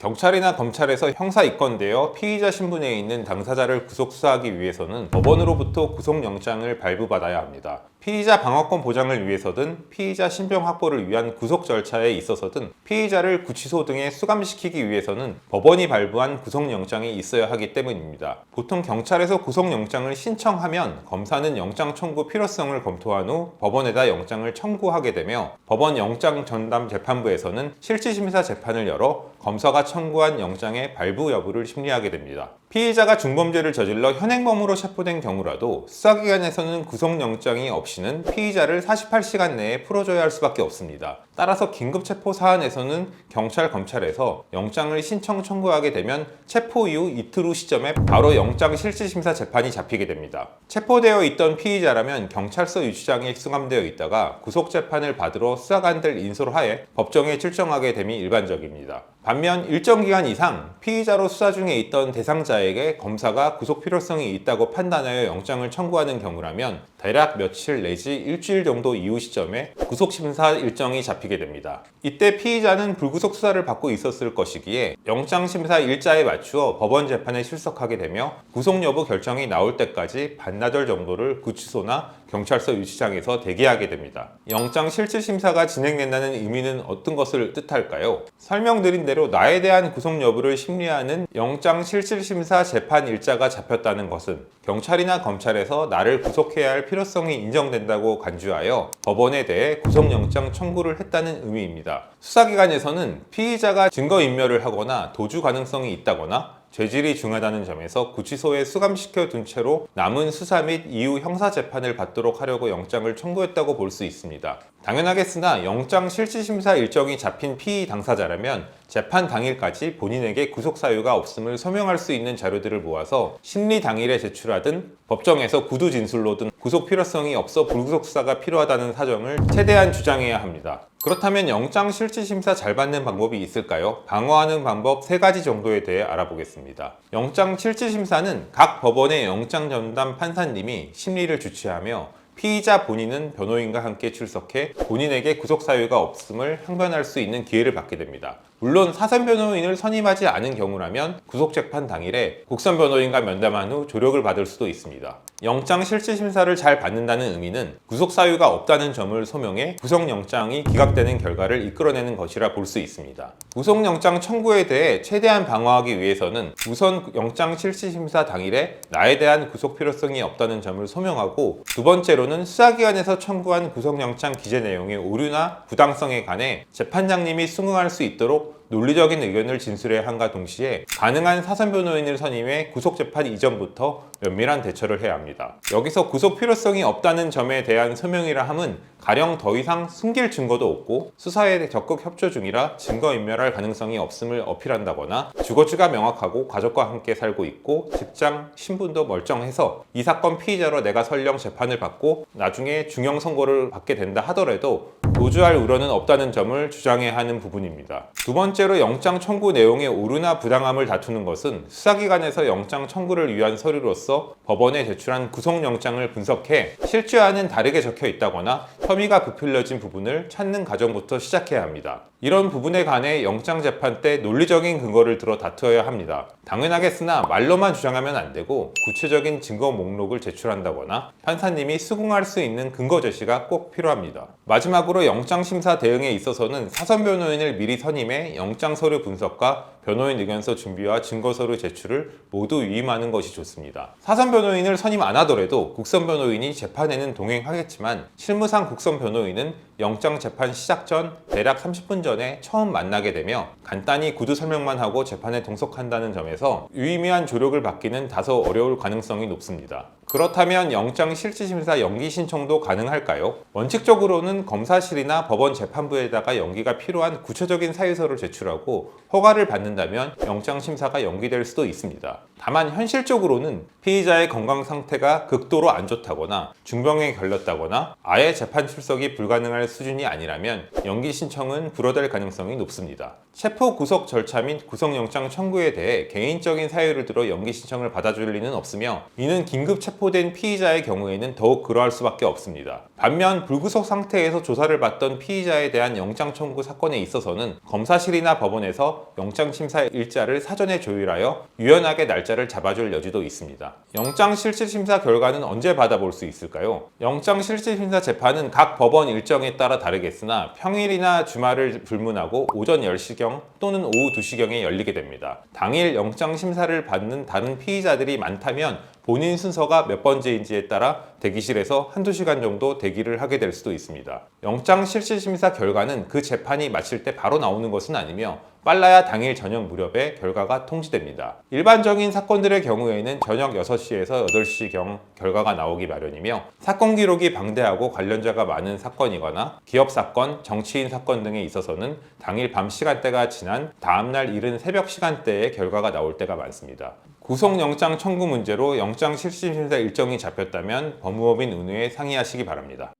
경찰이나 검찰에서 형사 입건되어 피의자 신분에 있는 당사자를 구속 수사하기 위해서는 법원으로부터 구속영장을 발부받아야 합니다. 피의자 방어권 보장을 위해서든 피의자 신병 확보를 위한 구속 절차에 있어서든 피의자를 구치소 등에 수감시키기 위해서는 법원이 발부한 구속영장이 있어야 하기 때문입니다. 보통 경찰에서 구속영장을 신청하면 검사는 영장 청구 필요성을 검토한 후 법원에다 영장을 청구하게 되며 법원 영장 전담 재판부에서는 실질심사 재판을 열어 검사가 청구한 영장의 발부 여부를 심리하게 됩니다. 피의자가 중범죄를 저질러 현행범으로 체포된 경우라도 수사기관에서는 구속영장이 없이는 피의자를 48시간 내에 풀어줘야 할 수밖에 없습니다. 따라서 긴급체포 사안에서는 경찰, 검찰에서 영장을 신청 청구하게 되면 체포 이후 이틀 후 시점에 바로 영장 실질심사 재판이 잡히게 됩니다. 체포되어 있던 피의자라면 경찰서 유치장에 수감되어 있다가 구속재판을 받으러 수사관들 인솔 하에 법정에 출정하게 됨이 일반적입니다. 반면 일정 기간 이상 피의자로 수사 중에 있던 대상자에게 검사가 구속 필요성이 있다고 판단하여 영장을 청구하는 경우라면 대략 며칠 내지 일주일 정도 이후 시점에 구속심사 일정이 잡히게 됩니다. 이때 피의자는 불구속 수사를 받고 있었을 것이기에 영장심사 일자에 맞추어 법원 재판에 출석하게 되며 구속 여부 결정이 나올 때까지 반나절 정도를 구치소나 경찰서 유치장에서 대기하게 됩니다. 영장 실질심사가 진행된다는 의미는 어떤 것을 뜻할까요? 설명드린 대로 나에 대한 구속 여부를 심리하는 영장 실질심사 재판 일자가 잡혔다는 것은 경찰이나 검찰에서 나를 구속해야 할 필요성이 인정된다고 간주하여 법원에 대해 구속영장 청구를 했다는 의미입니다. 수사기관에서는 피의자가 증거인멸을 하거나 도주 가능성이 있다거나 죄질이 중하다는 점에서 구치소에 수감시켜 둔 채로 남은 수사 및 이후 형사재판을 받도록 하려고 영장을 청구했다고 볼 수 있습니다. 당연하겠으나 영장 실질심사 일정이 잡힌 피의 당사자라면 재판 당일까지 본인에게 구속 사유가 없음을 소명할 수 있는 자료들을 모아서 심리 당일에 제출하든 법정에서 구두 진술로든 구속 필요성이 없어 불구속 수사가 필요하다는 사정을 최대한 주장해야 합니다. 그렇다면 영장 실질심사 잘 받는 방법이 있을까요? 방어하는 방법 3가지 정도에 대해 알아보겠습니다. 영장 실질심사는 각 법원의 영장 전담 판사님이 심리를 주최하며 피의자 본인은 변호인과 함께 출석해 본인에게 구속 사유가 없음을 항변할 수 있는 기회를 받게 됩니다. 물론 사선 변호인을 선임하지 않은 경우라면 구속재판 당일에 국선 변호인과 면담한 후 조력을 받을 수도 있습니다. 영장 실질심사를 잘 받는다는 의미는 구속 사유가 없다는 점을 소명해 구속영장이 기각되는 결과를 이끌어내는 것이라 볼 수 있습니다. 구속영장 청구에 대해 최대한 방어하기 위해서는 우선 영장 실질심사 당일에 나에 대한 구속 필요성이 없다는 점을 소명하고, 두 번째로는 수사기관에서 청구한 구속영장 기재 내용의 오류나 부당성에 관해 재판장님이 수긍할 수 있도록 논리적인 의견을 진술해야 함과 동시에 가능한 사선 변호인을 선임해 구속재판 이전부터 면밀한 대처를 해야 합니다. 여기서 구속 필요성이 없다는 점에 대한 소명이라 함은 가령 더 이상 숨길 증거도 없고 수사에 적극 협조 중이라 증거인멸할 가능성이 없음을 어필한다거나 주거지가 명확하고 가족과 함께 살고 있고 직장, 신분도 멀쩡해서 이 사건 피의자로 내가 설령 재판을 받고 나중에 중형 선고를 받게 된다 하더라도 도주할 우려는 없다는 점을 주장해야 하는 부분입니다. 두 번째로 영장 청구 내용의 오류나 부당함을 다투는 것은 수사기관에서 영장 청구를 위한 서류로서 법원에 제출한 구속영장을 분석해 실제와는 다르게 적혀 있다거나 혐의가 부풀려진 부분을 찾는 과정부터 시작해야 합니다. 이런 부분에 관해 영장재판 때 논리적인 근거를 들어 다투어야 합니다. 당연하겠으나 말로만 주장하면 안 되고 구체적인 증거 목록을 제출한다거나 판사님이 수긍할 수 있는 근거 제시가 꼭 필요합니다. 마지막으로 영장심사 대응에 있어서는 사선 변호인을 미리 선임해 영장 서류 분석과 변호인 의견서 준비와 증거서류 제출을 모두 위임하는 것이 좋습니다. 사선 변호인을 선임 안 하더라도 국선 변호인이 재판에는 동행하겠지만 실무상 국선 변호인은 영장 재판 시작 전 대략 30분 전에 처음 만나게 되며 간단히 구두 설명만 하고 재판에 동석한다는 점에서 유의미한 조력을 받기는 다소 어려울 가능성이 높습니다. 그렇다면 영장 실질심사 연기 신청도 가능할까요? 원칙적으로는 검사실이나 법원 재판부에다가 연기가 필요한 구체적인 사유서를 제출하고 허가를 받는다면 영장 심사가 연기될 수도 있습니다. 다만 현실적으로는 피의자의 건강 상태가 극도로 안 좋다거나 중병에 걸렸다거나 아예 재판 출석이 불가능할 수준이 아니라면 연기 신청은 불허될 가능성이 높습니다. 체포 구속 절차 및 구속영장 청구에 대해 개인적인 사유를 들어 연기 신청을 받아줄 리는 없으며 이는 긴급 체포 체포된 피의자의 경우에는 더욱 그러할 수밖에 없습니다. 반면 불구속 상태에서 조사를 받던 피의자에 대한 영장 청구 사건에 있어서는 검사실이나 법원에서 영장 심사 일자를 사전에 조율하여 유연하게 날짜를 잡아줄 여지도 있습니다. 영장 실질 심사 결과는 언제 받아볼 수 있을까요? 영장 실질 심사 재판은 각 법원 일정에 따라 다르겠으나 평일이나 주말을 불문하고 오전 10시경 또는 오후 2시경에 열리게 됩니다. 당일 영장 심사를 받는 다른 피의자들이 많다면 본인 순서가 몇 번째인지에 따라 대기실에서 한두 시간 정도 대기를 하게 될 수도 있습니다. 영장 실질심사 결과는 그 재판이 마칠 때 바로 나오는 것은 아니며 빨라야 당일 저녁 무렵에 결과가 통지됩니다. 일반적인 사건들의 경우에는 저녁 6시에서 8시경 결과가 나오기 마련이며 사건 기록이 방대하고 관련자가 많은 사건이거나 기업 사건, 정치인 사건 등에 있어서는 당일 밤 시간대가 지난 다음날 이른 새벽 시간대에 결과가 나올 때가 많습니다. 구속영장 청구 문제로 영장 실질심사 일정이 잡혔다면 법무법인 은우에 상의하시기 바랍니다.